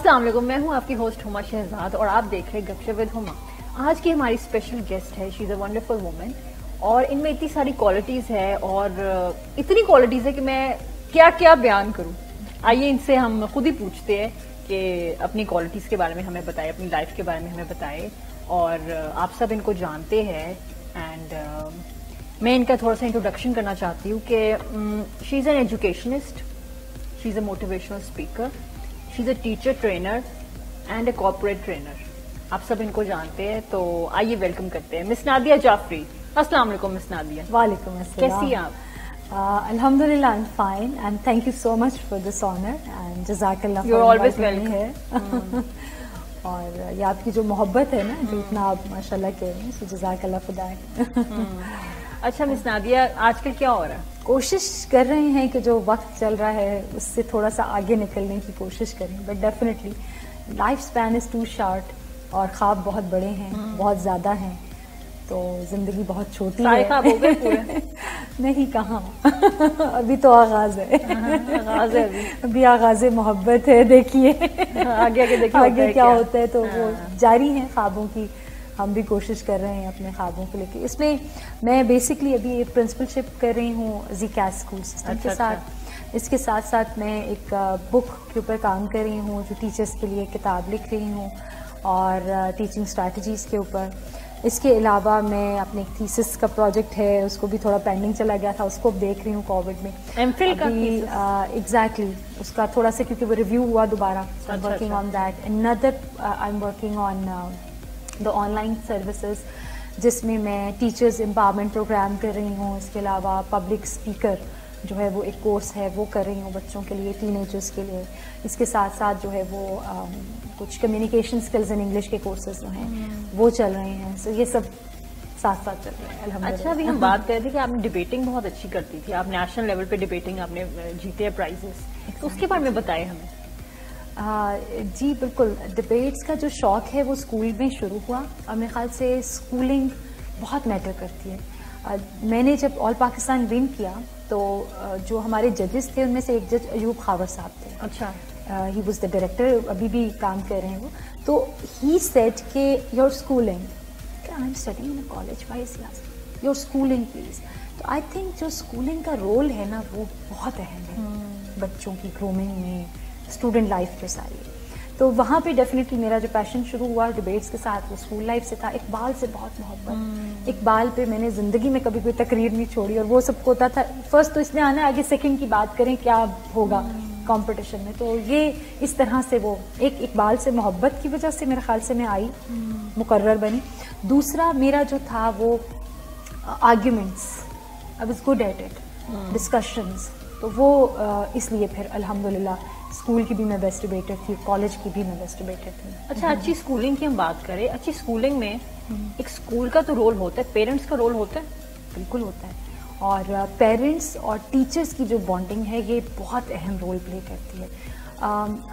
السلام علیکم، میں ہوں آپ کی ہوسٹ ہما شہزاد اور آپ دیکھ رہے گپ شپ ود ہما. آج کی ہماری اسپیشل گیسٹ ہے، شی از اے ونڈرفل وومن اور ان میں اتنی ساری کوالٹیز ہے اور اتنی کوالٹیز ہے کہ میں کیا کیا بیان کروں. آئیے ان سے ہم خود ہی پوچھتے ہیں کہ اپنی کوالٹیز کے بارے میں ہمیں بتائے، اپنی لائف کے بارے میں ہمیں بتائے. اور آپ سب ان کو جانتے ہیں اینڈ میں ان کا تھوڑا سا انٹروڈکشن کرنا چاہتی ہوں کہ she is an educationist, she is a motivational speaker, she is a teacher trainer and a corporate trainer. آپ سب ان کو جانتے ہیں تو آئیے ویلکم کرتے ہیں مس نادیہ جعفری. السلام علیکم مس نادیہ. وعلیکم السلام. کیسی ہیں آپ؟ الحمدللہ I'm fine and thank you so much for this honor and جزاک اللہ. You're always welcome. اور یہ آپ کی جو محبت ہے نا، جو اتنا آپ ماشاء اللہ کہہ رہے ہیں، سو جزاک اللہ for that. اچھا مس نادیہ، آج کل کیا ہو رہا ہے؟ کوشش کر رہے ہیں کہ جو وقت چل رہا ہے اس سے تھوڑا سا آگے نکلنے کی کوشش کریں، but definitely life span is too short اور خواب بہت بڑے ہیں، بہت زیادہ ہیں، تو زندگی بہت چھوٹی ہے. خواب ہو گئے پورے؟ نہیں، کہاں، ابھی تو آغاز ہے. آغاز ہے ابھی آغاز محبت ہے. دیکھیے آگے کیا ہوتا ہے. تو وہ جاری ہیں خوابوں کی، ہم بھی کوشش کر رہے ہیں اپنے خوابوں کو لے کے. اس میں میں بیسکلی ابھی پرنسپل شپ کر رہی ہوں زیکاس اسکول سسٹم کے ساتھ. اس کے ساتھ ساتھ میں ایک بک کے اوپر کام کر رہی ہوں جو ٹیچرس کے لیے کتاب لکھ رہی ہوں اور ٹیچنگ اسٹریٹجیز کے اوپر. اس کے علاوہ میں اپنے تھیسس کا پروجیکٹ ہے، اس کو بھی تھوڑا پینڈنگ چلا گیا تھا، اس کو دیکھ رہی ہوں کووڈ میں. ایگزیکٹلی اس کا تھوڑا سا کیونکہ وہ ریویو ہوا دوبارہ. Working on that. another I'm working on the online services جس میں میں ٹیچرز امپاورمنٹ پروگرام کر رہی ہوں. اس کے علاوہ پبلک اسپیکر جو ہے وہ ایک کورس ہے وہ کر رہی ہوں بچوں کے لیے، ٹین ایجرس کے لیے. اس کے ساتھ ساتھ جو ہے وہ کچھ کمیونیکیشن اسکلز ان انگلش کے کورسز جو ہیں وہ چل رہے ہیں. سو یہ سب ساتھ ساتھ چل رہے ہیں الحمدللہ. اچھا، ابھی ہم بات کر رہے تھے کہ آپ نے ڈبیٹنگ بہت اچھی کرتی تھی، آپ نیشنل لیول پہ ڈبیٹنگ آپ نے جیتے ہیں پرائزز، تو اس کے بارے میں بتائیں ہمیں. جی بالکل. ڈبیٹس کا جو شوق ہے وہ اسکول میں شروع ہوا اور میرے خیال سے اسکولنگ بہت میٹر کرتی ہے. میں نے جب آل پاکستان ون کیا تو جو ہمارے ججز تھے ان میں سے ایک جج ایوب خاور صاحب تھے. اچھا. ہی واز دا ڈائریکٹر، ابھی بھی کام کر رہے ہیں وہ. تو ہی سیڈ کہ your schooling, I am studying in college, why is your schooling please. تو آئی تھنک جو اسکولنگ کا رول ہے نا وہ بہت اہم ہے بچوں کی گرومنگ میں، اسٹوڈنٹ لائف کے ساری. تو وہاں پہ ڈیفینیٹلی میرا جو پیشن شروع ہوا ڈبیٹس کے ساتھ وہ اسکول لائف سے تھا. اقبال سے بہت محبت. اقبال پہ میں نے زندگی میں کبھی کوئی تقریر نہیں چھوڑی اور وہ سب کو ہوتا تھا فرسٹ تو اس نے آنا، آگے سیکنڈ کی بات کریں کیا ہوگا کمپٹیشن میں. تو یہ اس طرح سے وہ ایک اقبال سے محبت کی وجہ سے میرے خیال سے میں آئی، مقرر بنی. دوسرا میرا جو تھا وہ arguments, I was good at it, discussions. تو وہ اس لیے پھر الحمدللہ اسکول کی بھی میں بیسٹ ڈبیٹر تھی، کالج کی بھی میں بیسٹ ڈبیٹر تھی. اچھا، اچھی اسکولنگ کی ہم بات کریں. اچھی اسکولنگ میں ایک اسکول کا تو رول ہوتا ہے، پیرنٹس کا رول ہوتا ہے. بالکل ہوتا ہے. اور پیرنٹس اور ٹیچرس کی جو بانڈنگ ہے یہ بہت اہم رول پلے کرتی ہے.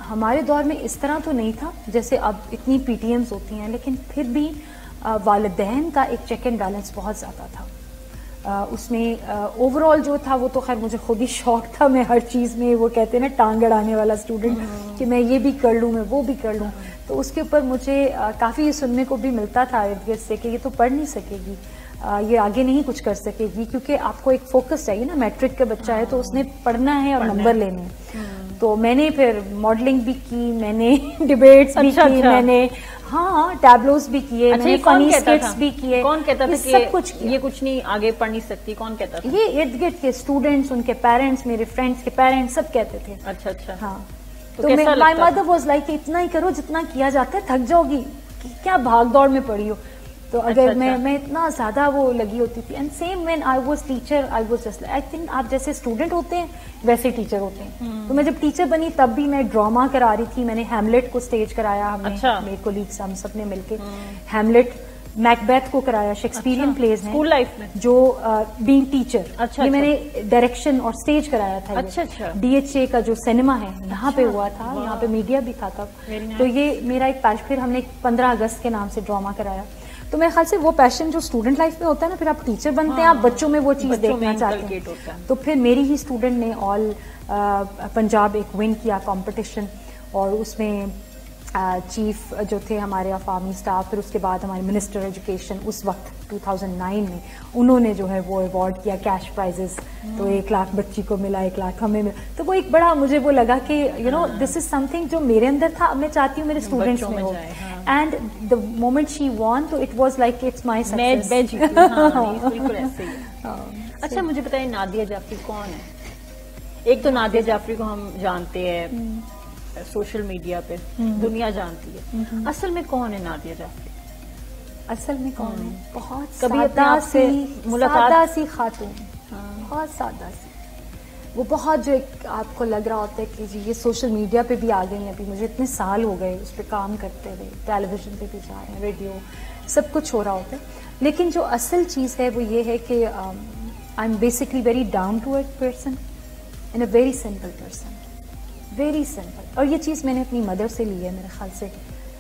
ہمارے دور میں اس طرح تو نہیں تھا جیسے اب اتنی پی ٹی ایمز ہوتی ہیں، لیکن پھر بھی والدین کا ایک چیک اینڈ بیلنس بہت زیادہ تھا. اس میں اوور آل جو تھا وہ تو خیر مجھے خود ہی شوق تھا. میں ہر چیز میں وہ کہتے ہیں نا ٹانگ اڑانے والا اسٹوڈنٹ کہ میں یہ بھی کر لوں، میں وہ بھی کر لوں. تو اس کے اوپر مجھے کافی یہ سننے کو بھی ملتا تھا ارد گرد سے کہ یہ تو پڑھ نہیں سکے گی، یہ آگے نہیں کچھ کر سکے گی، کیونکہ آپ کو ایک فوکس چاہیے نا. میٹرک کا بچہ ہے تو اس نے پڑھنا ہے اور نمبر لینے ہیں. تو میں نے پھر ماڈلنگ بھی کی، میں نے ڈبیٹس بھی کی، میں نے ٹیبلوز بھی کیے، میں نے فنی اسکٹس بھی کیے. کون کہتا تھا کہ سب کچھ یہ کچھ نہیں آگے پڑھ نہیں سکتی؟ کون کہتا تھا؟ یہ ارد گرد کے اسٹوڈینٹس، ان کے پیرنٹس، میرے فرینڈس کے پیرنٹس سب کہتے تھے. اچھا اچھا. ہاں. تو مائی مدر واز لائک اتنا ہی کرو جتنا کیا جاتا ہے، تھک جاؤ گی، کیا بھاگ دوڑ میں پڑی ہو. تو اگر میں اتنا زیادہ وہ لگی ہوتی تھی. And same when I was teacher I was just I think آپ جیسے اسٹوڈنٹ ہوتے ہیں ویسے ٹیچر ہوتے ہیں. تو میں جب ٹیچر بنی تب بھی میں ڈراما کرا رہی تھی. میں نے ہیملیٹ کو اسٹیج کرایا، ہم نے میرے کولیگس ہم سب نے مل کے ہیملیٹ، میکبیتھ کو کرایا. شیکسپیرین پلیز ہیں اسکول لائف میں جو بینگ ٹیچر. یہ میں نے ڈائریکشن اور اسٹیج کرایا تھا. ڈی ایچ اے کا جو سینما ہے یہاں پہ ہوا تھا، یہاں پہ میڈیا بھی تھا تب. تو یہ میرا ایک پیشن. پھر ہم نے 15 اگست کے نام سے ڈراما کرایا. تو میرے خیال سے وہ پیشن جو اسٹوڈنٹ لائف میں ہوتا ہے نا، پھر آپ ٹیچر بنتے ہیں، آپ بچوں میں وہ چیز دیکھنا چاہتے ہیں. تو پھر میری ہی اسٹوڈنٹ نے آل پنجاب ایک ون کیا کمپٹیشن اور اس میں چیف جو تھے ہمارے عوامی اسٹاف, پھر اس کے بعد ہمارے منسٹر ایجوکیشن اس وقت 2009 میں, انہوں نے جو ہے وہ ایوارڈ کیا کیش پرائزز, تو 1 لاکھ بچی کو ملا, 1 لاکھ ہمیں ملا. تو وہ ایک بڑا مجھے وہ لگا کہ you know this is some thing جو میرے اندر تھا, اب میں چاہتی ہوں میرے اسٹوڈینٹس میں ہو. And the moment she won تو it was like it's my success. بالکل ایسے ہی. اچھا مجھے بتائیں نادیہ جعفری کون ہے؟ ایک تو نادیہ جعفری کو ہم جانتے ہیں سوشل میڈیا پہ, دنیا جانتی ہے, اصل میں کون ہے نادیہ جعفری؟ اصل میں کون ہے؟ بہت کبھی سادہ سی ملاقات سی خاتون, بہت سادہ سی. وہ بہت جو ایک آپ کو لگ رہا ہوتا ہے کہ جی یہ سوشل میڈیا پہ بھی آ گئی ہیں, ابھی مجھے اتنے سال ہو گئے اس پہ کام کرتے ہوئے, ٹیلی ویژن پہ بھی جا رہے ہیں, ریڈیو, سب کچھ ہو رہا ہوتا ہے. لیکن جو اصل چیز ہے وہ یہ ہے کہ I am basically very down to earth person and a very simple person, very simple. اور یہ چیز میں نے اپنی مدر سے لی ہے میرے خیال سے,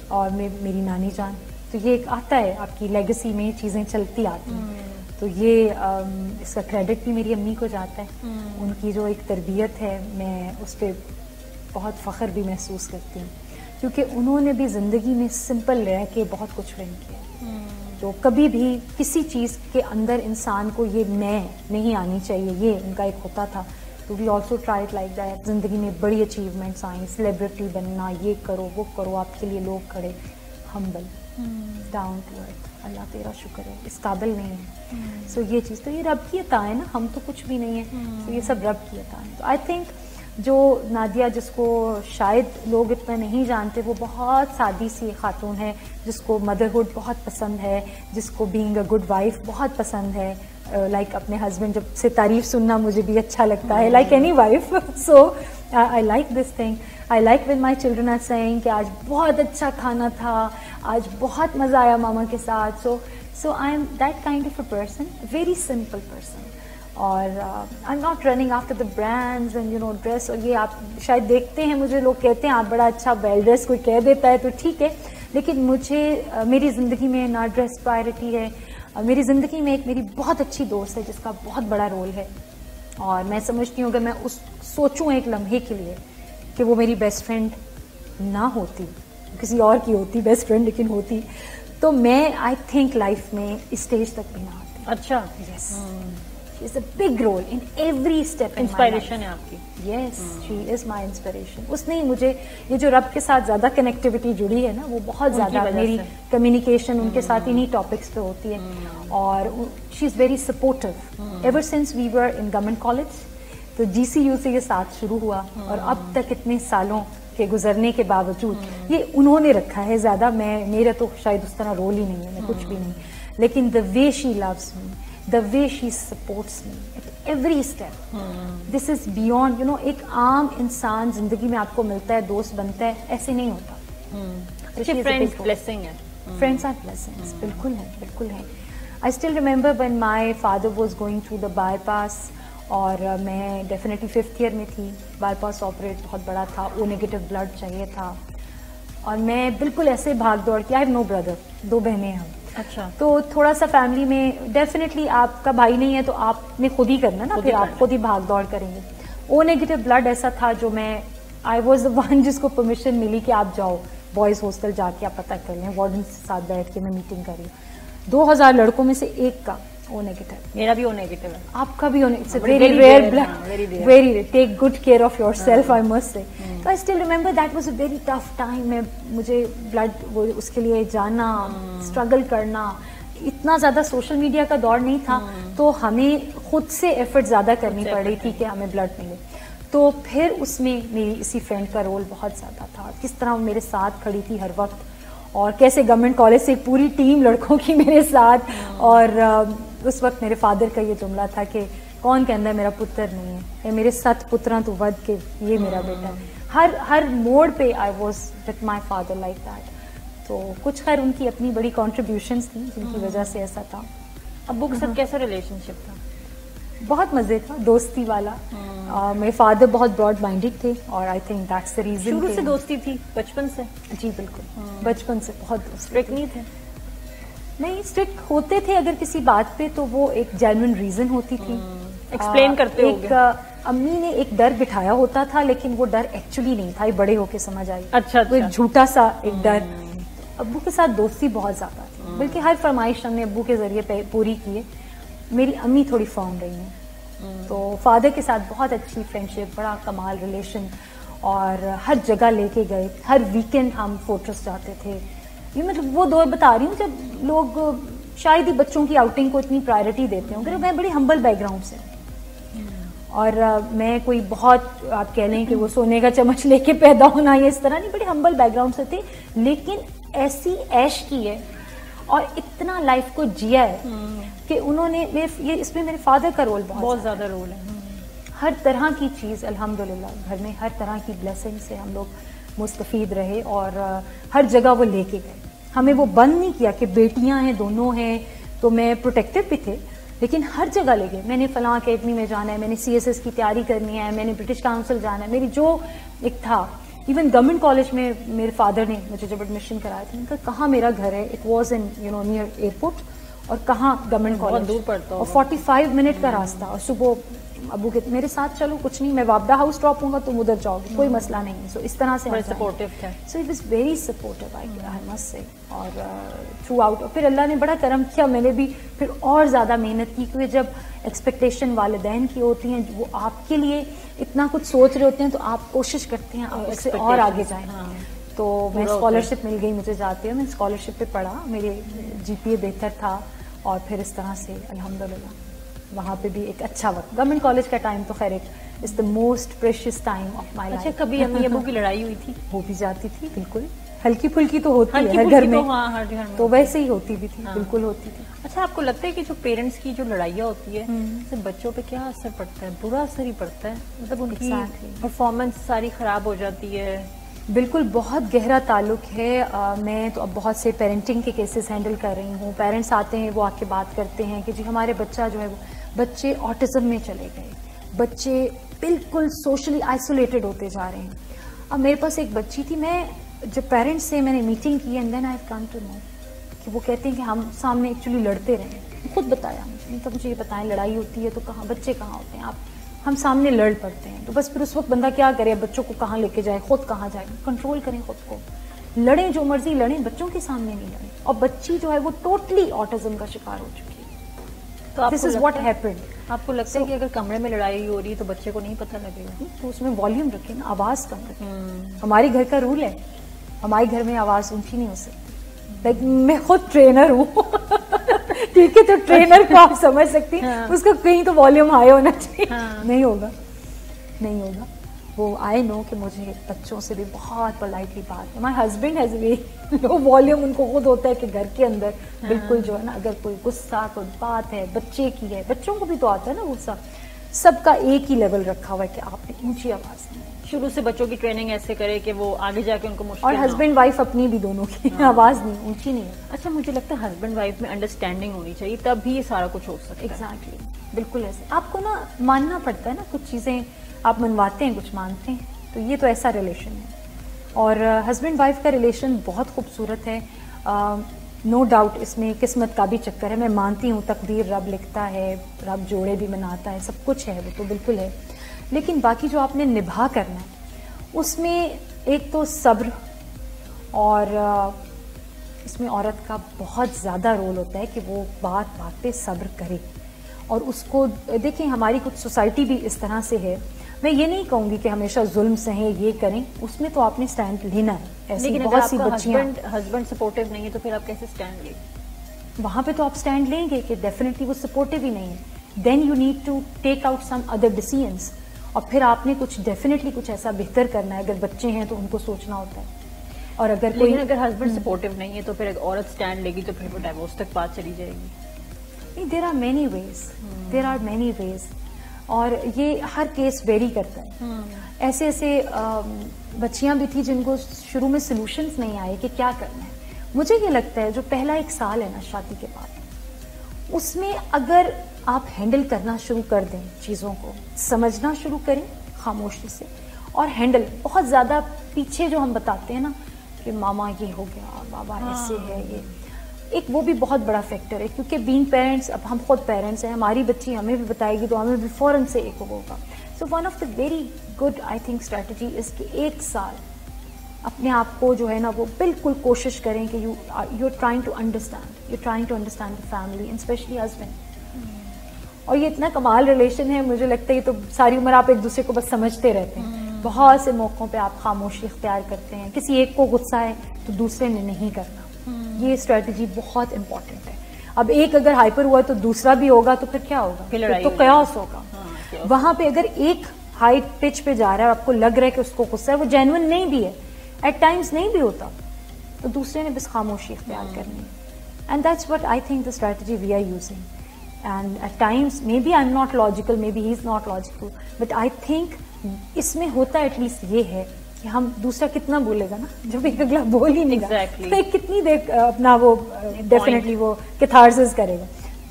اور میری نانی جان. تو یہ ایک آتا ہے آپ کی لیگسی میں, یہ چیزیں چلتی آتی ہیں. تو یہ اس کا کریڈٹ بھی میری امی کو جاتا ہے. ان کی جو ایک تربیت ہے میں اس پہ بہت فخر بھی محسوس کرتی ہوں, کیونکہ انہوں نے بھی زندگی میں سمپل رہ کے بہت کچھ ون کیا. جو کبھی بھی کسی چیز کے اندر انسان کو یہ میں نہیں آنی چاہیے, یہ ان کا ایک ہوتا تھا. تو we also try it like that. زندگی میں بڑی اچیومنٹس آئیں, سیلیبریٹی بننا, یہ کرو وہ کرو, آپ کے لیے لوگ کھڑے, ہمبل, ڈاؤن ٹو ارتھ, اللہ تیرا شکر ہے, اس قابل نہیں ہے. سو یہ چیز تو یہ رب کی عطا ہے نا, ہم تو کچھ بھی نہیں ہے. تو یہ سب رب کی عطا ہے. تو آئی تھنک جو نادیہ, جس کو شاید لوگ اتنا نہیں جانتے, وہ بہت سادی سی خاتون ہے جس کو مدرہڈ بہت پسند ہے, جس کو بینگ اے گڈ وائف بہت پسند ہے. لائک اپنے ہسبینڈ جب سے تعریف سننا مجھے بھی اچھا لگتا ہے, like any wife. So I like this thing. I like when my children are seeing کہ آج بہت اچھا کھانا تھا, آج بہت مزہ آیا ماما کے ساتھ. So I am that kind of a person, very simple person. اور I am not running after the brands and you know dress. اور یہ آپ شاید دیکھتے ہیں, مجھے لوگ کہتے ہیں آپ بڑا اچھا ویل ڈریس, کوئی کہہ دیتا ہے تو ٹھیک ہے, لیکن مجھے میری زندگی میں نہ ڈریس پرائرٹی ہے. میری زندگی میں ایک میری بہت اچھی دوست ہے جس کا بہت بڑا رول ہے, اور میں سمجھتی ہوں کہ میں اس سوچوں ایک لمحے کے لیے کہ وہ میری بیسٹ فرینڈ نہ ہوتی, کسی اور کی ہوتی بیسٹ فرینڈ, لیکن ہوتی تو میں آئی تھنک لائف میں اسٹیج تک بھی نہ آتی. اچھا, yes, she is a big role in every step. Inspiration ہے آپ کی. یس, شی از مائی انسپریشن. اس نے مجھے یہ جو رب کے ساتھ زیادہ کنیکٹیوٹی جڑی ہے نا, وہ بہت زیادہ میری کمیونیکیشن ان کے ساتھ انہی ٹاپکس پہ ہوتی ہے. اور she is very supportive ever since we were in government college. تو جی سی یو سے یہ ساتھ شروع ہوا, اور اب تک اتنے سالوں کے گزرنے کے باوجود یہ انہوں نے رکھا ہے زیادہ. میرا تو شاید اس طرح رول ہی نہیں ہے, میں کچھ بھی نہیں. لیکن the way she loves me, the way she supports me at every step. This is beyond, you know, ایک عام انسان زندگی میں آپ کو ملتا ہے, دوست بنتا ہے, ایسے نہیں ہوتا. فرینڈز بلیسنگ ہے. فرینڈز آر بلیسنگز, بالکل ہے, بالکل ہے. I still remember when my father was going through the bypass, اور میں ڈیفینیٹلی 5th ایئر میں تھی. bypass آپریٹ بہت بڑا تھا, او نیگیٹو بلڈ چاہیے تھا, اور میں بالکل ایسے بھاگ دوڑ کے, I have no brother, 2 بہنیں ہیں. اچھا, تو تھوڑا سا فیملی میں ڈیفینیٹلی آپ کا بھائی نہیں ہے تو آپ نے خود ہی کرنا نا, پھر آپ خود ہی بھاگ دوڑ کریں گے. او نیگیٹو بلڈ ایسا تھا جو میں آئی واز دا ون جس کو پرمیشن ملی کہ آپ جاؤ بوائز ہاسٹل, جا کے آپ پتہ کر لیں. وارڈن کے ساتھ بیٹھ کے میں میٹنگ کر رہی ہوں, 2000 لڑکوں میں سے ایک کا او نیگیٹو. میرا بھی او نیگیٹو ہے. آپ کا بھی it's a very rare blood, very take good care of yourself, I must say. تو I still remember that was a very tough time. مجھے بلڈ وہ اس کے لیے جانا, اسٹرگل کرنا, اتنا زیادہ سوشل میڈیا کا دور نہیں تھا, تو ہمیں خود سے ایفرٹ زیادہ کرنی پڑ رہی تھی کہ ہمیں بلڈ ملے. تو پھر اس میں میری اسی فرینڈ کا رول بہت زیادہ تھا, کس طرح وہ میرے ساتھ کھڑی تھی ہر وقت, اور کیسے گورنمنٹ کالج سے ایک پوری ٹیم لڑکوں کی میرے ساتھ. اور اس وقت میرے فادر کا یہ جملہ تھا کہ کون کہندا ہے میرا پتر نہیں ہے, اے میرے 7 پتراں تو ود کے یہ میرا بیٹا ہے. ہر موڑ پہ I was with my father like that. تو کچھ خیر ان کی اپنی بڑی کنٹریبیوشنس تھیں جن کی وجہ سے ایسا تھا. ابو کے ساتھ کیسا ریلیشن شپ تھا؟ بہت مزے تھا, دوستی والا. میرے فادر بہت براڈ مائنڈیڈ تھے, اور I think that's the reason. شروع سے دوستی تھی, بچپن سے؟ جی بالکل, بچپن سے بہت. اسٹرکٹ نہیں تھے؟ نہیں, اسٹرکٹ ہوتے تھے اگر کسی بات پہ, تو وہ ایک جینوئن ریزن ہوتی تھی. ایکسپلین کرتے ہو گے. امی نے ایک ڈر بٹھایا ہوتا تھا لیکن وہ ڈر ایکچولی نہیں تھا, یہ بڑے ہو کے سمجھ آئی. اچھا وہ ایک جھوٹا سا ایک ڈر. ابو کے ساتھ دوستی بہت زیادہ تھی, بلکہ ہر فرمائش ہم نے ابو کے ذریعے پوری کی ہے. میری امی تھوڑی فرم رہی ہیں, تو فادر کے ساتھ بہت اچھی فرینڈشپ, بڑا کمال ریلیشن, اور ہر جگہ لے کے گئے. ہر ویکینڈ ہم فورٹریس جاتے تھے. یہ مطلب وہ دور بتا رہی ہوں جب لوگ شاید ہی بچوں کی آؤٹنگ کو اتنی پرائرٹی دیتے ہوں. میں بڑی ہمبل بیک گراؤنڈ سے, اور میں کوئی بہت آپ کہہ لیں کہ وہ سونے کا چمچ لے کے پیدا ہونا یا اس طرح نہیں, بڑی ہمبل بیک گراؤنڈ سے تھے, لیکن ایسی عیش کی ہے اور اتنا لائف کو جیا ہے کہ انہوں نے اس میں میرے فادر کا رول بہت زیادہ رول ہے. ہر طرح کی چیز الحمدللہ گھر میں ہر طرح کی بلیسنگ سے ہم لوگ مستفید رہے, اور ہر جگہ وہ لے کے گئے. ہمیں وہ بند نہیں کیا کہ بیٹیاں ہیں, دونوں ہیں, تو میں پروٹیکٹیو بھی تھے, لیکن ہر جگہ لے گئے. میں نے فلاں اکیڈمی میں جانا ہے, میں نے CSS کی تیاری کرنی ہے, میں نے برٹش کاؤنسل جانا ہے, میری جو ایک تھا. ایون گورنمنٹ کالج میں میرے فادر نے مجھے جب ایڈمیشن کرایا تھا, ان کا کہاں میرا گھر ہے, it was in near airport, اور کہاں گورنمنٹ کالج دور پڑتا, اور 45 منٹ کا راستہ. اور صبح ابو کے میرے ساتھ چلو کچھ نہیں, میں وابڈا ہاؤس ڈراپ ہوں گا تم ادھر جاؤ گے, کوئی مسئلہ نہیں. سو اس طرح سے سپورٹیو تھا. So it was very supportive I must سے, اور تھرو آؤٹ. اور پھر اللہ نے بڑا کرم کیا, میں نے بھی پھر اور زیادہ محنت کی, کیونکہ جب ایکسپیکٹیشن والدین کی ہوتی ہیں, وہ آپ کے لیے اتنا کچھ سوچ رہے ہوتے ہیں, تو آپ کوشش کرتے ہیں آپ اس سے اور آگے جائیں. تو میں اسکالرشپ مل گئی مجھے جاتے ہوئے, میں اسکالرشپ پہ پڑھا, میرے GPA بہتر تھا, اور پھر اس طرح سے الحمدللہ وہاں پہ بھی ایک اچھا وقت. گورنمنٹ کالج کا ٹائم تو خیر is the most precious time of my life. اچھا, کبھی امی ابو کی لڑائی ہوئی تھی؟ ہو بھی جاتی تھی, بالکل ہلکی پھلکی تو ہوتی ہے ہر گھر میں, تو ویسے ہی ہوتی بھی تھی, بالکل ہوتی تھی. اچھا, آپ کو لگتا ہے کہ جو پیرنٹس کی جو لڑائیاں ہوتی ہے اس سے بچوں پہ کیا اثر پڑتا ہے؟ برا اثر ہی پڑتا ہے, مطلب ان کی پرفارمنس ساری خراب ہو جاتی ہے. بالکل, بہت گہرا تعلق ہے. میں تو اب بہت سے پیرنٹنگ کے کیسز ہینڈل کر رہی ہوں. پیرنٹس آتے ہیں, وہ آ کے بات کرتے ہیں کہ جی ہمارے بچہ جو ہے وہ بچے آٹزم میں چلے گئے, بچے بالکل سوشلی آئسولیٹڈ ہوتے جا رہے ہیں. اب میرے پاس ایک بچی تھی, میں جب پیرنٹس سے میں نے میٹنگ کی, and then I have come to know کہ وہ کہتے ہیں کہ ہم سامنے ایکچولی لڑتے رہے. خود بتایا مجھے یہ بتائیں, لڑائی ہوتی ہے تو کہاں بچے کہاں ہوتے ہیں, ہم سامنے لڑ پڑتے ہیں. تو بس پھر اس وقت بندہ کیا کرے, بچوں کو کہاں لے کے جائے, خود کہاں جائے. کنٹرول کریں خود کو, لڑیں جو مرضی لڑیں, بچوں کے سامنے نہیں لڑیں. اور بچی جو ہے وہ ٹوٹلی آٹزم کا شکار ہو چکی ہے. دس از واٹ ہیپنڈ. آپ کو لگتا ہے کہ اگر کمرے میں لڑائی ہو رہی ہے تو بچے کو نہیں پتہ لگے گا؟ تو اس میں والیوم رکھیں نا, آواز کم رکھیں. ہمارے گھر کا رول ہے, ہمارے گھر میں آواز اونچی نہیں ہو سکتی. میں خود ٹرینر ہوں, ٹھیک ہے, تو ٹرینر کو آپ سمجھ سکتی ہیں, اس کا کہیں تو والیوم ہائی ہونا چاہیے. نہیں ہوگا, نہیں ہوگا. وہ آئی نو کہ مجھے بچوں سے بھی بہت پولائٹلی بات ہے. My husband has very low volume, ان کو خود ہوتا ہے کہ گھر کے اندر بالکل جو ہے نا, اگر کوئی غصہ کوئی بات ہے بچے کی ہے, بچوں کو بھی تو آتا ہے نا غصہ, سب کا ایک ہی لیول رکھا ہوا ہے کہ آپ نے اونچی آواز نہیں. شروع سے بچوں کی ٹریننگ ایسے کرے کہ وہ آگے جا کے ان کو مشکل. اور ہسبینڈ وائف اپنی بھی دونوں کی آواز نہیں اونچی نہیں ہے. اچھا, مجھے لگتا ہے ہسبینڈ وائف میں انڈرسٹینڈنگ ہونی چاہیے, تب بھی یہ سارا کچھ ہو سکتا ہے. ایگزیکٹلی, بالکل ایسے. آپ کو نا ماننا پڑتا ہے نا, کچھ چیزیں آپ منواتے ہیں, کچھ مانتے ہیں, تو یہ تو ایسا ریلیشن ہے. اور ہسبینڈ وائف کا ریلیشن بہت خوبصورت ہے, نو ڈاؤٹ اس میں قسمت کا بھی چکر ہے. میں مانتی ہوں تقدیر رب لکھتا ہے, رب جوڑے بھی بناتا ہے, سب کچھ ہے, وہ تو بالکل ہے. لیکن باقی جو آپ نے نبھا کرنا ہے اس میں ایک تو صبر, اور اس میں عورت کا بہت زیادہ رول ہوتا ہے کہ وہ بات بات پہ صبر کرے. اور اس کو دیکھیں, ہماری کچھ سوسائٹی بھی اس طرح سے ہے. میں یہ نہیں کہوں گی کہ ہمیشہ ظلم سہیں, یہ کریں, اس میں تو آپ نے سٹینڈ لینا ہے. ایسی بہت سی بچیاں, ہسبینڈ سپورٹیو نہیں ہے تو پھر آپ کیسے سٹینڈ لیں؟ وہاں پہ تو آپ سٹینڈ لیں گے کہ ڈیفینیٹلی وہ سپورٹیو ہی نہیں ہے. Then you need to take out some other decisions, اور پھر آپ نے کچھ ڈیفینیٹلی کچھ ایسا بہتر کرنا ہے. اگر بچے ہیں تو ان کو سوچنا ہوتا ہے. اور اگر کوئی ہسبینڈ سپورٹیو نہیں ہے تو پھر اگر عورت سٹینڈ لے گی تو پھر وہ ڈائیورس تک بات چلی جائے گی. There are many ways, there are many ways. اور یہ ہر کیس ویری کرتا ہے. ایسے ایسے بچیاں بھی تھیں جن کو شروع میں سلوشنز نہیں آئے کہ کیا کرنا ہے. مجھے یہ لگتا ہے جو پہلا 1 سال ہے نا شادی کے بعد, اس میں اگر آپ ہینڈل کرنا شروع کر دیں, چیزوں کو سمجھنا شروع کریں خاموشی سے, اور ہینڈل بہت زیادہ پیچھے جو ہم بتاتے ہیں نا کہ ماما یہ ہو گیا, بابا ایسے ہے, یہ ایک وہ بھی بہت بڑا فیکٹر ہے. کیونکہ بینگ پیرنٹس, اب ہم خود پیرنٹس ہیں, ہماری بچی ہمیں بھی بتائے گی تو ہمیں بھی فوراً سے ایک ہوگا. So one of the very good I think strategy is کہ 1 سال اپنے آپ کو جو ہے نا وہ بالکل کوشش کریں کہ you are trying to understand the family and specially husband. اور یہ اتنا کمال ریلیشن ہے, مجھے لگتا ہے یہ تو ساری عمر آپ ایک دوسرے کو بس سمجھتے رہتے ہیں. بہت سے موقعوں پہ آپ خاموشی اختیار کرتے ہیں, کسی ایک کو غصہ ہے تو دوسرے نے نہیں کرنا. یہ اسٹریٹجی بہت امپورٹنٹ ہے. اب ایک اگر ہائپر ہوا تو دوسرا بھی ہوگا تو پھر کیا ہوگا, پھر تو قیاس ہوگا. وہاں پہ اگر ایک ہائی پچ پہ جا رہا ہے, آپ کو لگ رہا ہے کہ اس کو غصہ ہے, وہ جینوئن نہیں بھی ہے, ایٹ ٹائمز نہیں بھی ہوتا, تو دوسرے نے بس خاموشی اختیار کرنی ہے. And that's what I think the strategy we are using. And at times maybe I am not logical, maybe he is not logical, but I think اس میں ہوتا ایٹ لیسٹ یہ ہے کہ ہم دوسرا کتنا بولے گا نا, جب ایک اگلا بول ہی نہیں گا کتنی دیر اپنا وہ ڈیفینیٹلی وہ کیتھارسس کرے گا.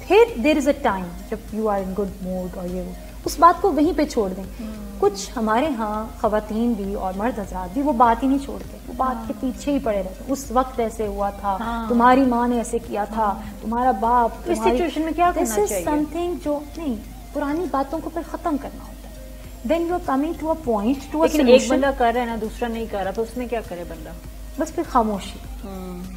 پھر دیر از اے ٹائم جب you are in good mood اور یہ اس بات کو وہیں پہ چھوڑ دیں. کچھ ہمارے ہاں خواتین بھی اور مرد حضرات بھی وہ بات ہی نہیں چھوڑتے, وہ بات کے پیچھے ہی پڑے رہتے. اس وقت ایسے ہوا تھا, تمہاری ماں نے ایسے کیا تھا, تمہارا باپ, اس سچویشن میں کیا کرنا چاہیے, سم تھنگ جو نہیں, پرانی باتوں کو پھر ختم کرنا ہوتا ہے. Then you are coming to a point to a solution. ایک بندہ کر رہا ہے نا, دوسرا نہیں کر رہا, تو اس میں کیا کرے بندہ, بس پھر خاموشی.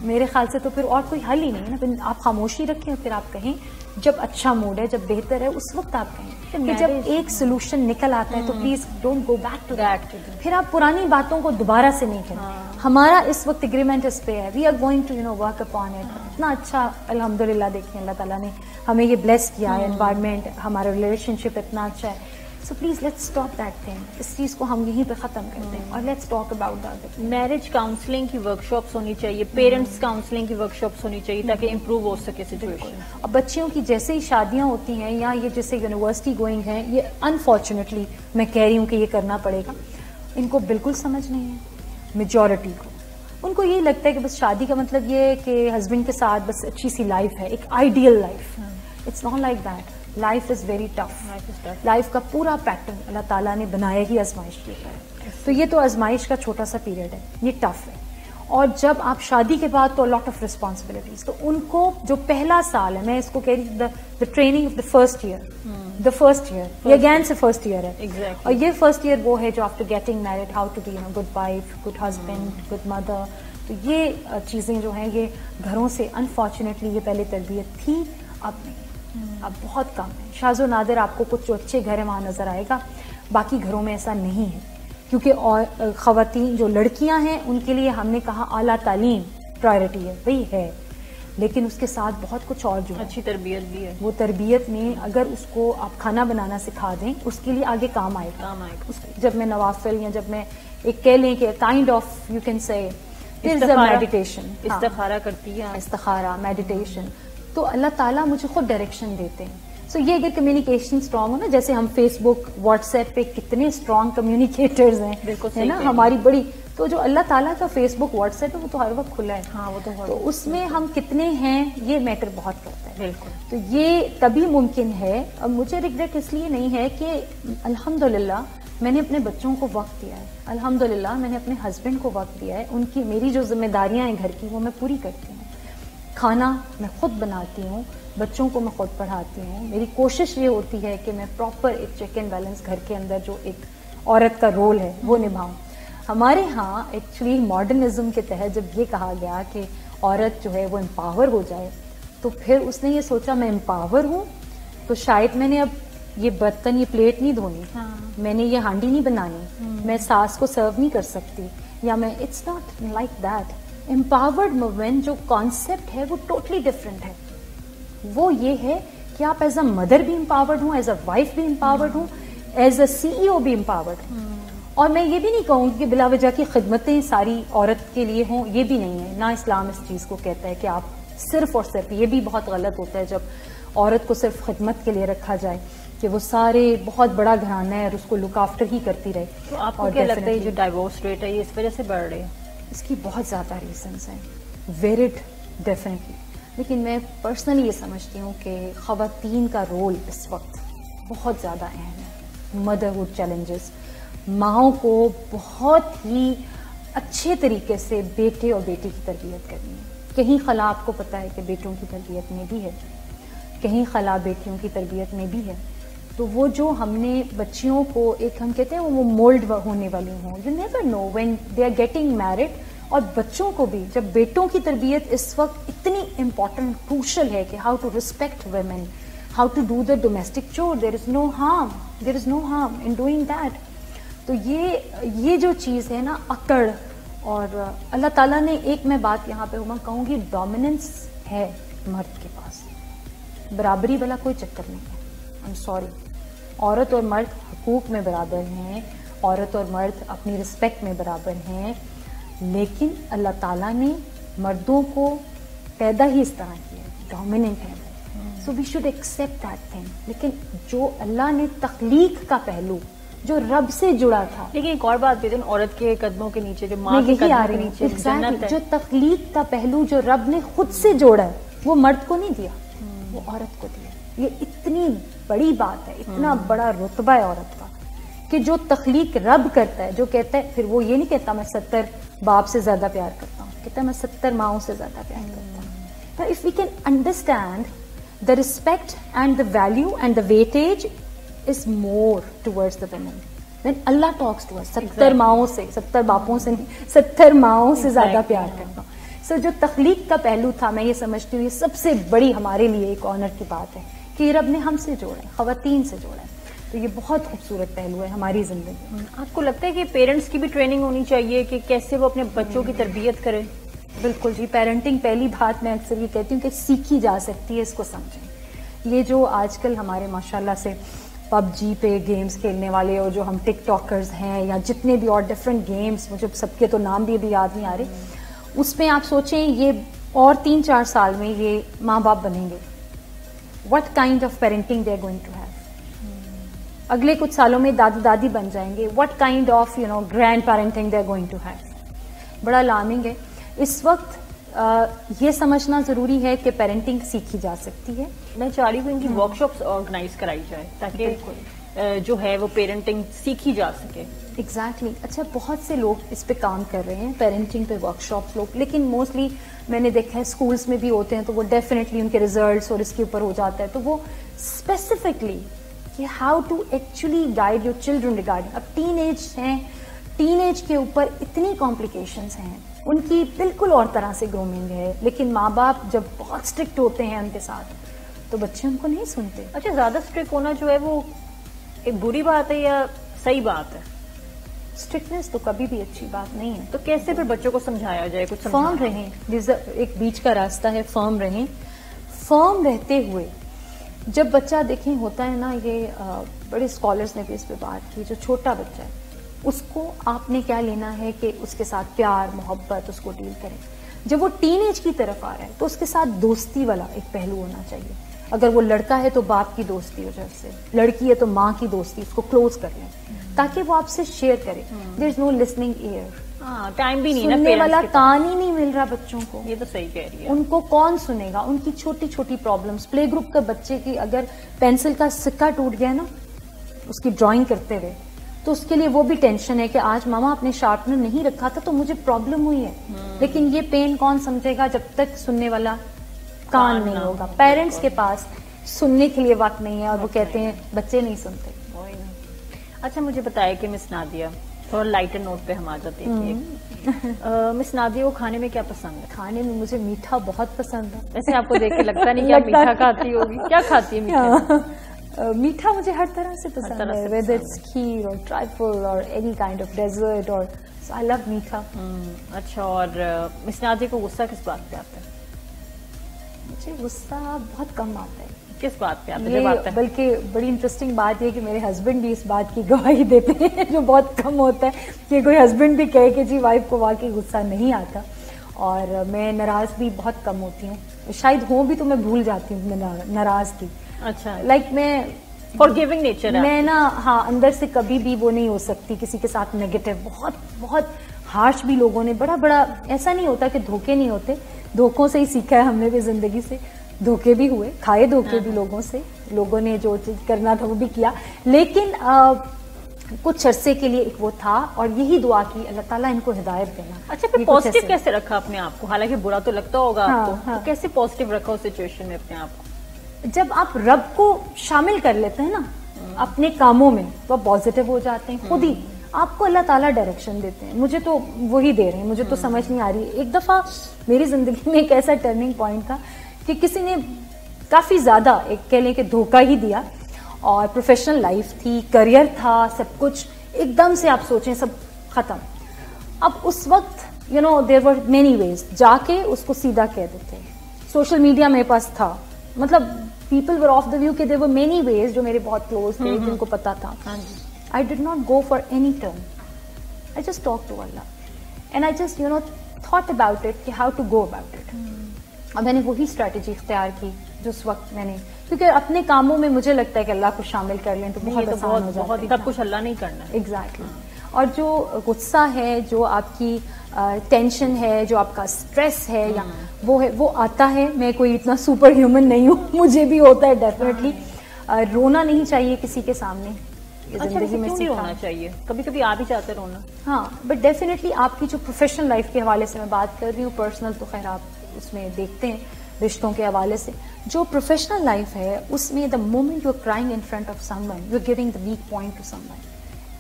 میرے خیال سے تو پھر اور کوئی حل ہی نہیں ہے نا. آپ خاموشی رکھیں اور پھر آپ کہیں جب اچھا موڈ ہے, جب بہتر ہے, اس وقت آپ کہیں کہ جب ایک سولوشن نکل آتا ہے تو please don't go back to that. پھر آپ پرانی باتوں کو دوبارہ سے نہیں کریں. ہمارا اس وقت اگریمنٹ اس پہ ہے, we are going to work upon it. اتنا اچھا الحمدللہ دیکھیں اللہ تعالیٰ نے ہمیں یہ بلیس کیا ہے, انوائرمنٹ, ہمارا ریلیشن شپ اتنا اچھا ہے. So please let's stop that thing. اس چیز کو ہم یہیں پہ ختم کرتے ہیں اور let's talk about that. Marriage counselling کی ورکشاپس ہونی چاہیے, پیرنٹس کاؤنسلنگ کی ورکشاپس ہونی چاہیے تاکہ امپروو ہو سکے سچویشن. اب بچیوں کی جیسے ہی شادیاں ہوتی ہیں یا یہ جیسے یونیورسٹی گوئنگ ہیں, یہ انفارچونیٹلی میں کہہ رہی ہوں کہ یہ کرنا پڑے گا, ان کو بالکل سمجھ نہیں ہے. میجورٹی کو ان کو یہی لگتا ہے کہ بس شادی کا مطلب یہ ہے کہ ہسبینڈ کے ساتھ بس اچھی سی لائف ہے, ایک ideal life. It's not like that. Life is very tough. Life کا پورا پیٹرن اللہ تعالیٰ نے بنایا ہی آزمائش کے اوپر. تو یہ تو آزمائش کا چھوٹا سا پیریڈ ہے, یہ ٹف ہے. اور جب آپ شادی کے بعد تو لاٹ آف ریسپانسبلٹیز, تو ان کو جو پہلا سال ہے, میں اس کو کہہ رہی ہوں the training of the first year, یہ اگین سے فرسٹ ایئر ہے. اور یہ فرسٹ ایئر وہ ہے جو after getting married how to be good wife, good husband, good mother. تو یہ چیزیں جو ہیں یہ گھروں سے انفارچونیٹلی یہ پہلے تربیت تھی, اب نہیں, اب بہت کم ہے. شاذ و نادر آپ کو کچھ جو اچھے گھر ہیں وہاں نظر آئے گا, باقی گھروں میں ایسا نہیں ہے. کیونکہ اور خواتین جو لڑکیاں ہیں ان کے لیے ہم نے کہا اعلیٰ تعلیم پرائرٹی ہے, وہی ہے, لیکن اس کے ساتھ بہت کچھ اور جو اچھی تربیت بھی ہے. وہ تربیت میں اگر اس کو آپ کھانا بنانا سکھا دیں, اس کے لیے آگے کام آئے گا. جب میں نوافل یا جب میں ایک کہہ لیں کہ kind of you can say meditation, استخارہ کرتی ہے, استخارہ, میڈیٹیشن, تو اللہ تعالیٰ مجھے خود ڈائریکشن دیتے ہیں. سو یہ اگر کمیونیکیشن اسٹرانگ ہو نا, جیسے ہم فیس بک, واٹس ایپ پہ کتنے اسٹرانگ کمیونیکیٹرز ہیں, ہے نا ہماری بڑی, تو جو اللہ تعالیٰ کا فیس بک, واٹس ایپ ہے, وہ تو ہر وقت کھلا ہے. ہاں, وہ تو اس میں ہم کتنے ہیں یہ میٹر بہت کرتا ہے. بالکل. تو یہ تبھی ممکن ہے. اب مجھے ریگریٹ اس لیے نہیں ہے کہ الحمدللہ میں نے اپنے بچوں کو وقت دیا ہے, الحمدللہ میں نے اپنے ہسبینڈ کو وقت دیا ہے. ان کی میری جو ذمہ داریاں ہیں گھر کی وہ میں پوری کرتی ہوں. کھانا میں خود بناتی ہوں, بچوں کو میں خود پڑھاتی ہوں. میری کوشش یہ ہوتی ہے کہ میں پراپر ایک چیک اینڈ بیلنس گھر کے اندر جو ایک عورت کا رول ہے وہ نبھاؤں. ہمارے ہاں ایکچولی ماڈرنزم کے تحت جب یہ کہا گیا کہ عورت جو ہے وہ امپاور ہو جائے, تو پھر اس نے یہ سوچا میں امپاور ہوں تو شاید میں نے اب یہ برتن, یہ پلیٹ نہیں دھونی, میں نے یہ ہانڈی نہیں بنانی, میں ساس کو سرو نہیں کر سکتی, یا میں, it's not like that. Empowered movement جو کانسیپٹ ہے وہ ٹوٹلی ڈفرینٹ ہے. وہ یہ ہے کہ آپ ایز اے مدر بھی امپاورڈ ہوں, ایز اے وائف بھی امپاورڈ ہوں, ایز اے سی ای او بھی امپاورڈ ہوں. اور میں یہ بھی نہیں کہوں گی کہ بلا وجہ کی خدمتیں ساری عورت کے لیے ہوں, یہ بھی نہیں ہے. نہ اسلام اس چیز کو کہتا ہے کہ آپ صرف اور صرف, یہ بھی بہت غلط ہوتا ہے جب عورت کو صرف خدمت کے لیے رکھا جائے کہ وہ سارے بہت بڑا گھرانہ ہے اور اس کو لک آفٹر ہی کرتی رہے. تو آپ کو کیا لگتا ہے جو ڈائیورس ریٹ ہے یہ اس وجہ سے بڑھ رہے ہیں؟ اس کی بہت زیادہ ریزنس ہیں, ویرڈ ڈیفینیٹلی. لیکن میں پرسنلی یہ سمجھتی ہوں کہ خواتین کا رول اس وقت بہت زیادہ اہم ہے. مدرہڈ چیلنجز, ماؤں کو بہت ہی اچھے طریقے سے بیٹے اور بیٹی کی تربیت کرنی ہے. کہیں خلا آپ کو پتہ ہے کہ بیٹوں کی تربیت میں بھی ہے, کہیں خلا بیٹیوں کی تربیت میں بھی ہے. تو وہ جو ہم نے بچیوں کو ایک ہم کہتے ہیں وہ مولڈ ہونے والی ہوں. You never know when they are getting married. اور بچوں کو بھی جب بیٹوں کی تربیت اس وقت اتنی امپورٹنٹ کروشل ہے کہ how to respect women, how to do the domestic chore, there is no harm in doing that. تو یہ جو چیز ہے نا اکڑ, اور اللہ تعالیٰ نے ایک میں بات یہاں پہ میں کہوں گی ڈومیننس ہے مرد کے پاس, برابری والا کوئی چکر نہیں ہے. آئی ایم سوری, عورت اور مرد حقوق میں برابر ہیں, عورت اور مرد اپنی رسپیکٹ میں برابر ہیں, لیکن اللہ تعالیٰ نے مردوں کو پیدا ہی اس طرح کیا, ڈومیننٹ ہے. So we should accept that thing. لیکن جو اللہ نے تخلیق کا پہلو جو رب سے جڑا تھا, لیکن ایک اور بات بھی ہے, عورت کے قدموں کے نیچے جو ماں میں کے یہی آ قدموں کے رہی نیچے ہوں, جنت ہے, جو تخلیق کا پہلو جو رب نے خود سے جوڑا ہے وہ مرد کو نہیں دیا, وہ عورت کو دیا. یہ اتنی بڑی بات ہے, اتنا بڑا رتبہ ہے عورت کا کہ جو تخلیق رب کرتا ہے, جو کہتا ہے, پھر وہ یہ نہیں کہتا میں 70 باپ سے زیادہ پیار کرتا ہوں, کہتا ہے میں 70 ماؤں سے زیادہ پیار کرتا ہوں. تو if we can understand the respect and the value and the weightage is more towards the women. When Allah talks to us, 70 ماؤں سے, 70 باپوں سے نہیں, 70 ماؤں سے زیادہ پیار کرتا ہوں. سو جو تخلیق کا پہلو تھا, میں یہ سمجھتی ہوں یہ سب سے بڑی ہمارے لیے ایک آنر کی بات ہے کہ یہ رب نے ہم سے جوڑا ہے, خواتین سے جوڑا ہے. تو یہ بہت خوبصورت پہلو ہے ہماری زندگی میں. آپ کو لگتا ہے کہ پیرنٹس کی بھی ٹریننگ ہونی چاہیے کہ کیسے وہ اپنے بچوں کی تربیت کریں؟ بالکل جی, پیرنٹنگ پہلی بات میں اکثر یہ کہتی ہوں کہ سیکھی جا سکتی ہے, اس کو سمجھیں. یہ جو آج کل ہمارے ماشاءاللہ سے پب جی پہ گیمز کھیلنے والے, اور جو ہم ٹک ٹاکرز ہیں, یا جتنے بھی اور ڈفرینٹ گیمز, مجھے سب کے تو نام بھی ابھی یاد نہیں آ رہے, اس میں آپ سوچیں یہ اور 3-4 سال میں یہ ماں باپ بنیں گے, what kind of parenting they are going to have. اگلے کچھ سالوں میں دادا دادی بن جائیں گے, what kind of grandparenting they are going to have. بڑا الارمنگ ہے. اس وقت یہ سمجھنا ضروری ہے کہ پیرنٹنگ سیکھی جا سکتی ہے. میں چاہ رہی ہوں ان کی ورک شاپس آرگنائز کرائی جائے تاکہ جو ہے وہ پیرنٹنگ سیکھی جا سکے. ایگزیکٹلی. اچھا, بہت سے لوگ اس پہ کام کر رہے ہیں, پیرنٹنگ پہ ورک شاپس لوگ, لیکن موسٹلی میں نے دیکھا ہے اسکولس میں بھی ہوتے ہیں, تو وہ ڈیفینیٹلی ان کے ریزلٹس اور اس کے اوپر ہو جاتا ہے, تو وہ اسپیسیفکلی کہ how to actually guide your children regarding. اب ٹین ایج ہیں, ٹین ایج کے اوپر اتنی کمپلیکیشنز ہیں, ان کی بالکل اور طرح سے گرومنگ ہے, لیکن ماں باپ جب بہت اسٹرکٹ ہوتے ہیں ان کے ساتھ تو بچے ان کو نہیں سنتے. اچھا, زیادہ اسٹرکٹ ہونا جو ہے وہ ایک بری بات ہے یا صحیح بات ہے؟ اسٹرکٹنیس تو کبھی بھی اچھی بات نہیں ہے. تو کیسے پھر بچوں کو سمجھایا جائے؟ کچھ فرم رہیں, ایک بیچ کا راستہ ہے, فرم رہیں. فرم رہتے ہوئے جب بچہ دیکھیں ہوتا ہے نا, یہ بڑے اسکالرس نے بھی اس پہ بات کی, جو چھوٹا بچہ ہے اس کو آپ نے کیا لینا ہے کہ اس کے ساتھ پیار محبت اس کو ڈیل کریں. جب وہ ٹین ایج کی طرف آ رہا ہے تو اس کے ساتھ دوستی والا ایک پہلو ہونا چاہیے. اگر وہ لڑکا ہے تو باپ کی دوستی ہو جائے اس سے, لڑکی ہے تو ماں کی دوستی, اس کو کلوز کر لیں تاکہ وہ آپ سے شیئر کرے. دیر is know listening year, time بھی نہیں, سننے والا کان ہی نہیں مل رہا بچوں کو. یہ تو صحیح کہہ رہی ہے. ان کو کون سنے گا؟ ان کی چھوٹی چھوٹی پرابلمس. پلے گروپ کا بچے کی اگر پینسل کا سکہ ٹوٹ گیا نا اس کی ڈرائنگ کرتے ہوئے, تو اس کے لیے وہ بھی ٹینشن ہے کہ آج ماما اپنے شارپنر نہیں رکھا تھا تو مجھے پرابلم ہوئی ہے. لیکن یہ پین کون سمجھے گا جب تک سننے والا کان نہیں ہوگا. پیرنٹس کے پاس سننے کے لیے وقت نہیں ہے, اور وہ کہتے ہیں بچے نہیں سنتے. اچھا, مجھے بتائے کہ مس نادیہ, تھوڑا لائٹر نوٹ پہ ہم آ جاتے ہیں. مس نادیہ کو کھانے میں کیا پسند ہے؟ کھانے میں مجھے میٹھا بہت پسند ہے. ویسے آپ کو دیکھ کے لگتا نہیں کہ آپ میٹھا کھاتی ہوگی. کیا کھاتی ہے میٹھا؟ میٹھا مجھے ہر طرح سے پسند ہے, whether it's kheer or trifle or any kind of dessert, or so I love میٹھا. اچھا, اور مس نادیہ کو غصہ کس بات پہ آتا ہے؟ مجھے غصہ بہت کم آتا ہے. کس بات پہ آتا ہے؟ بلکہ بڑی انٹرسٹنگ بات یہ کہ میرے ہسبینڈ بھی اس بات کی گواہی دیتے ہیں, جو بہت کم ہوتا ہے کہ کوئی ہسبینڈ بھی کہے کہ جی وائف کو واقعی غصہ نہیں آتا. اور میں ناراض بھی بہت کم ہوتی ہوں, شاید ہوں بھی تو میں بھول جاتی ہوں ناراض کی. اچھا, لائک میں فارگیونگ نیچر ہے میں نا, ہاں, اندر سے کبھی بھی وہ نہیں ہو سکتی کسی کے ساتھ نیگیٹو. بہت بہت ہارش بھی لوگوں نے بڑا ایسا نہیں ہوتا کہ دھوکے نہیں ہوتے, دھوکوں سے ہی سیکھا ہے ہم نے بھی زندگی سے. دھوکے بھی ہوئے, کھائے دھوکے بھی لوگوں سے, لوگوں نے جو چیز کرنا تھا وہ بھی کیا, لیکن کچھ عرصے کے لیے ایک وہ تھا, اور یہی دعا کی اللہ تعالیٰ ان کو ہدایت دینا. اچھا, پھر پازیٹیو کیسے رکھا اپنے آپ کو؟ حالانکہ برا تو لگتا ہوگا آپ کو, کیسے پازیٹیو رکھا اس سچویشن میں اپنے آپ کو؟ جب آپ رب کو شامل کر لیتے ہیں نا اپنے کاموں میں تو آپ پازیٹیو ہو جاتے ہیں خود ہی. آپ کو اللہ تعالیٰ ڈائریکشن دیتے ہیں, مجھے تو وہی دے رہے ہیں, مجھے تو سمجھ نہیں آ رہی. ایک دفعہ میری زندگی میں ایک ایسا ٹرننگ پوائنٹ تھا کہ کسی نے کافی زیادہ ایک کہہ لیں کہ دھوکہ ہی دیا, اور پروفیشنل لائف تھی, کریئر تھا, سب کچھ ایک دم سے آپ سوچیں سب ختم. اب اس وقت there were many ways, جا کے اس کو سیدھا کہہ دیتے. سوشل میڈیا میرے پاس تھا, مطلب people were off the view کہ there were many ways جو میرے بہت کلوز تھے جن کو پتا تھا. I did not go for any turn. I just talked to Allah. And I just, thought about it, کہ how to go about it. اب میں نے وہی اسٹریٹجی اختیار کی جو اس وقت میں نے, کیونکہ اپنے کاموں میں مجھے لگتا ہے کہ اللہ کو شامل کر لیں تو بہت آسان ہو جاتا ہے. سب کچھ اللہ نہیں کرنا. ایگزیکٹلی. اور جو غصہ ہے, جو آپ کی ٹینشن ہے, جو آپ کا اسٹریس ہے یا وہ آتا ہے. میں کوئی اتنا سپر ہیومن نہیں ہوں, مجھے بھی ہوتا ہے ڈیفینیٹلی. رونا نہیں چاہیے کسی کے سامنے, زندگی میں نہیں ہونا چاہیے, کبھی کبھی آ بھی جاتے رونا. ہاں, بٹ ڈیفینیٹلی آپ کی جو پروفیشنل لائف کے حوالے سے میں بات کر رہی ہوں, پرسنل تو خیر آپ اس میں دیکھتے ہیں رشتوں کے حوالے سے. جو پروفیشنل لائف ہے اس میں the moment you are crying in front of someone, you are giving the weak point to someone,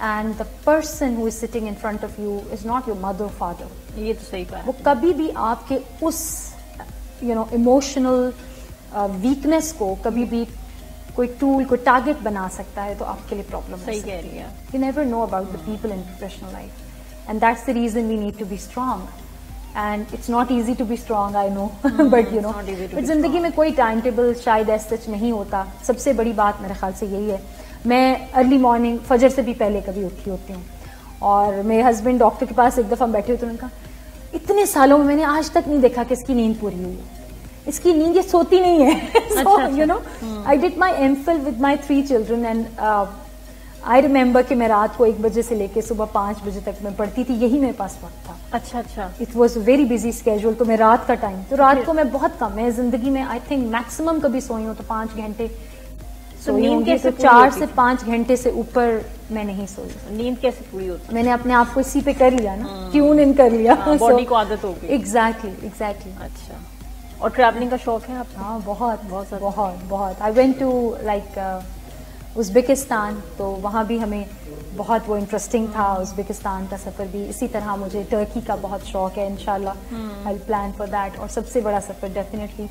and the person who is sitting in front of you is not your mother father. یہ تو صحیح کہا. وہ کبھی بھی آپ کے اس emotional weakness کو کبھی بھی کوئی ٹول, کوئی ٹارگیٹ بنا سکتا ہے, تو آپ کے لیے پرابلم ہے. صحیح کہہ رہی ہے. You never know about the people in professional life, and that's the reason we need to be strong. And it's not easy to be strong, I know, but زندگی میں کوئی ٹائم ٹیبل شاید as such نہیں ہوتا. سب سے بڑی بات میرے خیال سے یہی ہے. میں ارلی مارننگ فجر سے بھی پہلے کبھی اٹھی ہوتی ہوں, اور میرے ہسبینڈ ڈاکٹر کے پاس ایک دفعہ بیٹھے ہوتے, انہوں نے کہا اتنے سالوں میں نے آج تک نہیں دیکھا کہ اس کی نیند پوری ہوئی ہے, اس کی نیند یہ سوتی نہیں ہے. I did my MPhil with my 3 children, and I remember کہ میں رات کو 1 بجے سے لے کے صبح 5 بجے تک میں پڑھتی تھی, یہی میرے پاس وقت تھا. اچھا. It was a very busy schedule, تو میں رات کا ٹائم, تو رات کو میں بہت کم, میں زندگی میں I think میکسیمم کبھی سوئی ہوں تو 5 گھنٹے سوئی ہوں گی, تو 4 سے 5 گھنٹے سے اوپر میں نہیں سوئی. نیند کیسے پوری ہوتی؟ میں نے اپنے آپ کو اسی پہ کر لیا نا, ٹیون ان کر لیا, باڈی کو عادت ہو گئی. ایگزیکٹلی. اچھا. اور ٹریولنگ کا شوق ہے آپ کو؟ ہاں, بہت. I want to like Uzbekistan, تو وہاں بھی ہمیں بہت وہ انٹرسٹنگ تھا. ازبکستان کا سفر بھی اسی طرح. مجھے ٹرکی کا بہت شوق ہے, انشاءاللہ آئی پلان فار دیٹ. اور سب سے بڑا سفر ڈیفینیٹلی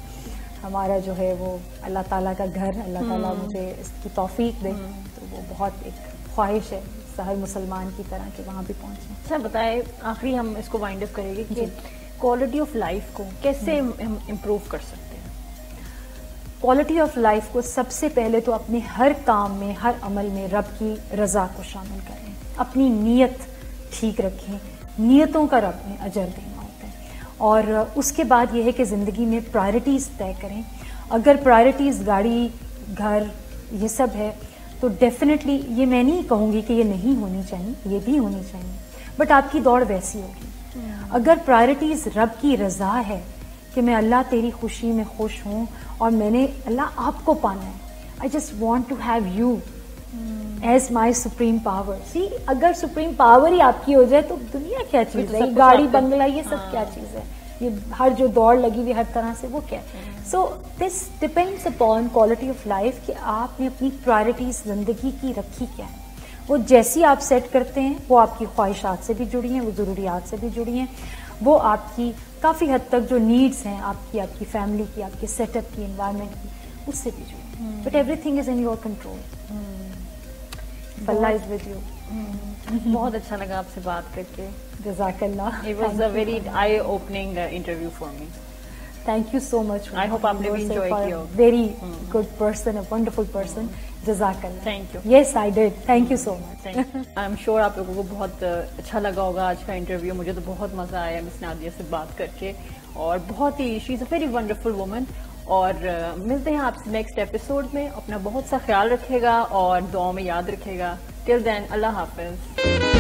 ہمارا جو ہے وہ اللہ تعالیٰ کا گھر, اللہ تعالیٰ مجھے اس کی توفیق دے, تو وہ بہت ایک خواہش ہے ہر مسلمان کی طرح کہ وہاں بھی پہنچیں. اچھا بتائیں, آخری ہم اس کو وائنڈ اپ کریں گے کہ کوالٹی آف لائف کو کیسے ہم امپروو کر سکتے ہیں؟ کوالٹی آف لائف کو سب سے پہلے تو اپنے ہر کام میں, ہر عمل میں رب کی رضا کو شامل کریں, اپنی نیت ٹھیک رکھیں. نیتوں کا رب میں اجر دینا ہوتا ہے. اور اس کے بعد یہ ہے کہ زندگی میں پرائرٹیز طے کریں. اگر پرائرٹیز گاڑی, گھر, یہ سب ہے تو ڈیفینیٹلی یہ میں نہیں کہوں گی کہ یہ نہیں ہونی چاہیے, یہ بھی ہونی چاہیے, بٹ آپ کی دوڑ ویسی ہوگی. اگر پرائرٹیز رب کی رضا ہے کہ میں اللہ تیری خوشی میں خوش ہوں اور میں نے اللہ آپ کو پانا ہے, I just want to have you as my supreme power. See, اگر سپریم پاور ہی آپ کی ہو جائے تو دنیا کیا چیز ہے, گاڑی بنگلہ یہ سب کیا چیز ہے, یہ ہر جو دوڑ لگی ہوئی ہر طرح سے وہ کیا. So this depends upon quality of life کہ آپ نے اپنی پرائرٹیز زندگی کی رکھی کیا ہے. وہ جیسی آپ سیٹ کرتے ہیں وہ آپ کی خواہشات سے بھی جڑی ہیں, وہ ضروریات سے بھی جڑی ہیں, وہ آپ کی کافی حد تک جو نیڈس ہیں آپ کی فیملی کی, آپ کے سیٹ اپ کی, انوائرمنٹ کی, اس سے بھی جڑی ہیں. But every thing is in your control. Allah is with you. بہت اچھا لگا آپ سے بات کر کے. جزاک اللہ. It was a very eye-opening interview for me. Thank you so much. I hope آپ نے بھی enjoy کیا. Very good person, a wonderful person. جزاک اللہ. Thank you. Yes, I did. Thank you so much. I'm sure آپ لوگوں کو بہت اچھا لگا ہوگا آج کا انٹرویو. مجھے تو بہت مزہ آیا مس نادیہ سے بات کر کے, اور بہت ہی شی is a very wonderful women. اور ملتے ہیں آپ سے نیکسٹ ایپیسوڈ میں. اپنا بہت سا خیال رکھے گا اور دعاؤں میں یاد رکھے گا. ٹل دین, اللہ حافظ.